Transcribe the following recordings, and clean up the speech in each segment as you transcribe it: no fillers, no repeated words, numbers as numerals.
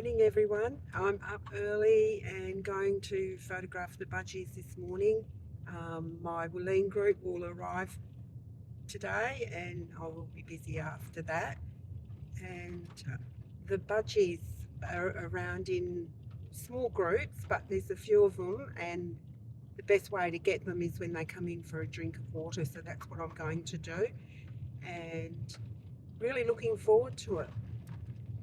morning everyone. I'm up early and going to photograph the budgies this morning. My Wooleen group will arrive today and I will be busy after that. And the budgies are around in small groups, but there's a few of them, and the best way to get them is when they come in for a drink of water, so that's what I'm going to do and really looking forward to it.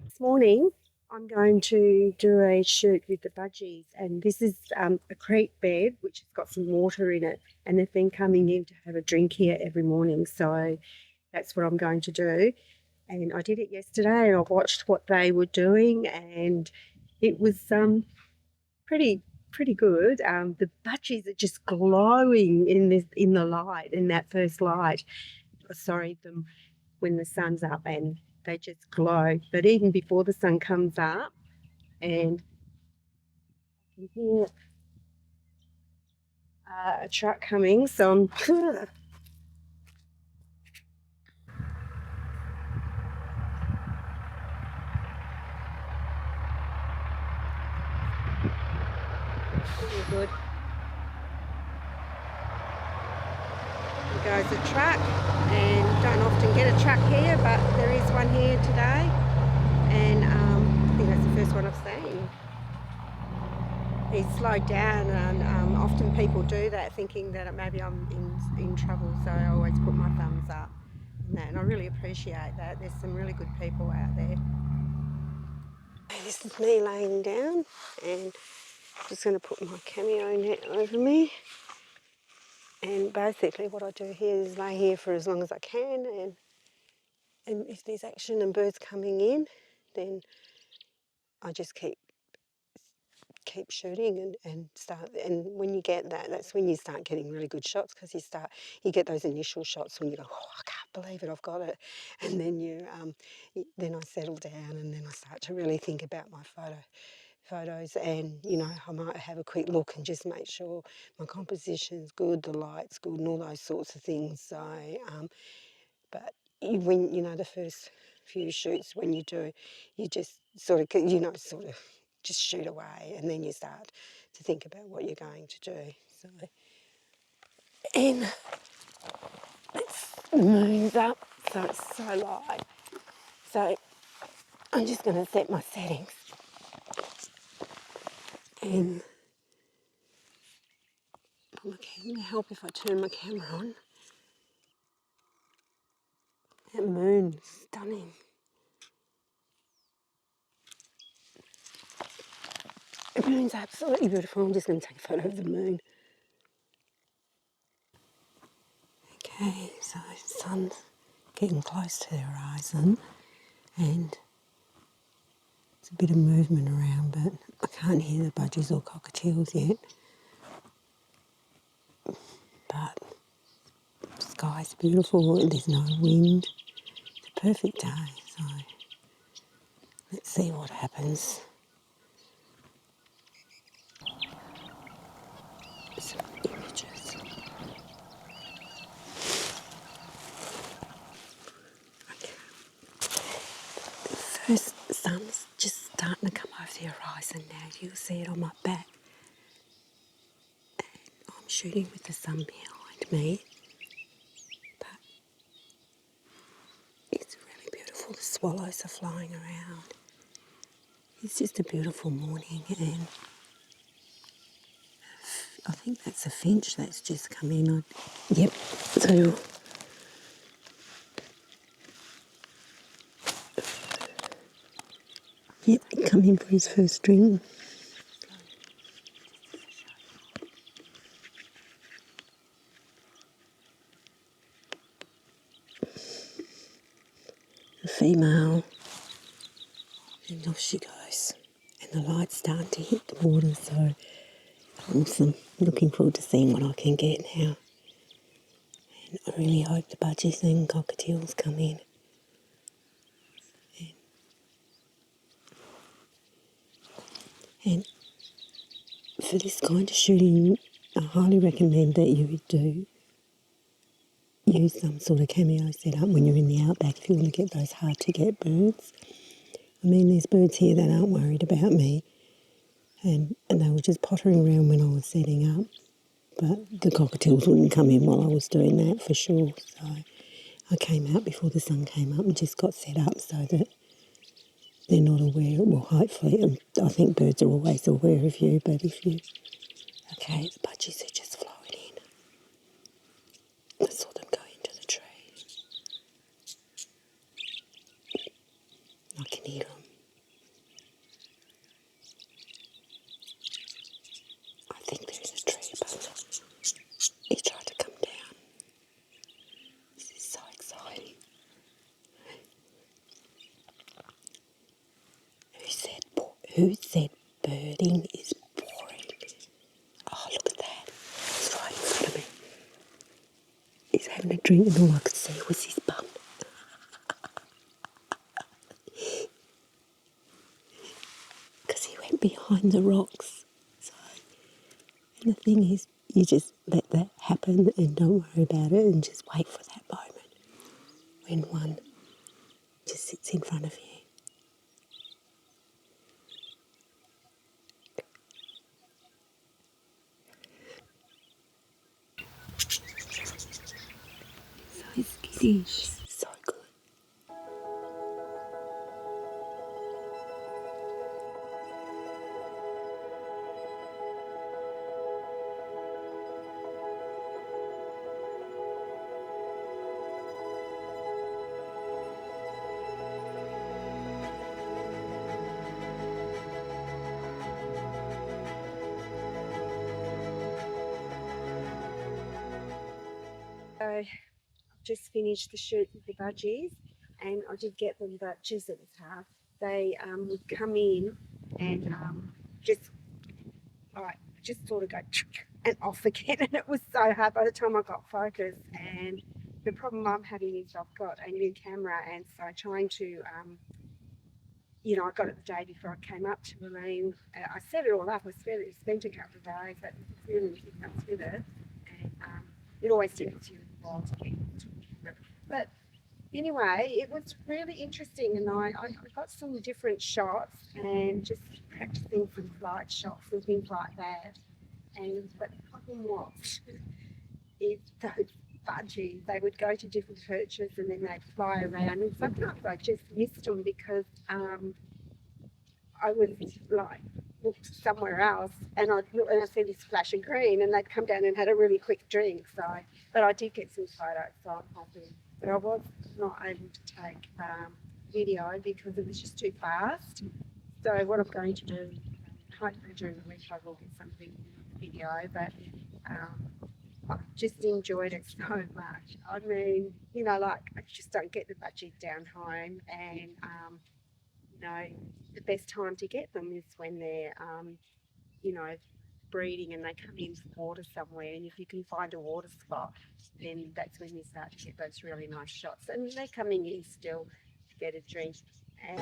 This morning I'm going to do a shoot with the budgies, and this is a creek bed which has got some water in it, and they've been coming in to have a drink here every morning, so that's what I'm going to do. And I did it yesterday and I watched what they were doing, and it was pretty good. The budgies are just glowing in the light, in that first light. Sorry, them when the sun's up, and they just glow. But even before the sun comes up, and I can hear a truck coming, so I'm really good. There goes a truck, and don't often get a truck here, but there is one here today, and I think that's the first one I've seen. He's slowed down, and often people do that thinking that maybe I'm in trouble, so I always put my thumbs up and that, and I really appreciate that. There's some really good people out there. This is me laying down, and I'm just going to put my cameo net over me, and basically what I do here is lay here for as long as I can, and if there's action and birds coming in, then I just keep shooting and start. And when you get that, that's when you start getting really good shots, because you get those initial shots when you go, oh, I can't believe it, I've got it. And then then I settle down, and then I start to really think about my photos, and I might have a quick look and just make sure my composition's good, the light's good, and all those sorts of things. So but when the first few shoots, when you do, you just sort of just shoot away, and then you start to think about what you're going to do. So, and the moon's up, so it's so light. So I'm just going to set my settings, and it will help if I turn my camera on. That moon, stunning. The moon's absolutely beautiful. I'm just going to take a photo of the moon. Okay, so the sun's getting close to the horizon, and there's a bit of movement around, but I can't hear the budgies or cockatiels yet. But the sky's beautiful, and there's no wind. It's a perfect day, so let's see what happens. Some images. Okay. The first sun's just starting to come over the horizon now. You'll see it on my back. And I'm shooting with the sun behind me. But it's really beautiful. The swallows are flying around. It's just a beautiful morning, and I think that's a finch that's just come in. Yep, so yep, come in for his first string. The female, and off she goes. And the light's starting to hit the water, so awesome. Looking forward to seeing what I can get now. And I really hope the budgies and cockatiels come in. And for this kind of shooting, I highly recommend that you do use some sort of cameo setup when you're in the outback if you want to get those hard to get birds. I mean, there's birds here that aren't worried about me, and they were just pottering around when I was setting up. But the cockatiels wouldn't come in while I was doing that for sure. So I came out before the sun came up and just got set up so that they're not aware. Well, hopefully, I think birds are always aware of you, but if you... Okay, the budgies are just flowing in. I saw them go into the tree. I can hear them. I think there is a tree above them. He tried to come down. This is so exciting. Who said birding is boring? Oh, look at that. He's right in front of me. He's having a drink and all I could see was his bum. Because he went behind the rocks. So, and the thing is, you just let that happen and don't worry about it and just wait for that moment when one just sits in front of you. So skittish. So good. So I've just finished the shoot with the budgies, and I did get them, but geez, it was hard. They would come in and just, I just sort of go and off again, and it was so hard by the time I got focused. And the problem I'm having is I've got a new camera, and so trying to I got it the day before I came up to Wooleen. I set it all up. I spent a couple of days, but really picked up with it. And it always takes you a while to get to it. But anyway, it was really interesting, and I got some different shots and just practicing some flight shots and things like that. But the problem was, is those budgies, they would go to different perches and then they'd fly around, and sometimes I just missed them because I would like look somewhere else and I'd look and I'd see this flash of green and they'd come down and had a really quick drink. But I did get some photos, so I'm happy. But I was not able to take video because it was just too fast. So what I'm going to do, hopefully during the week I will get something video, but I just enjoyed it so much. I mean, like I just don't get the budgies down home, and the best time to get them is when they're, breeding and they come into water somewhere. And if you can find a water spot, then that's when you start to get those really nice shots. And they're coming in still to get a drink. And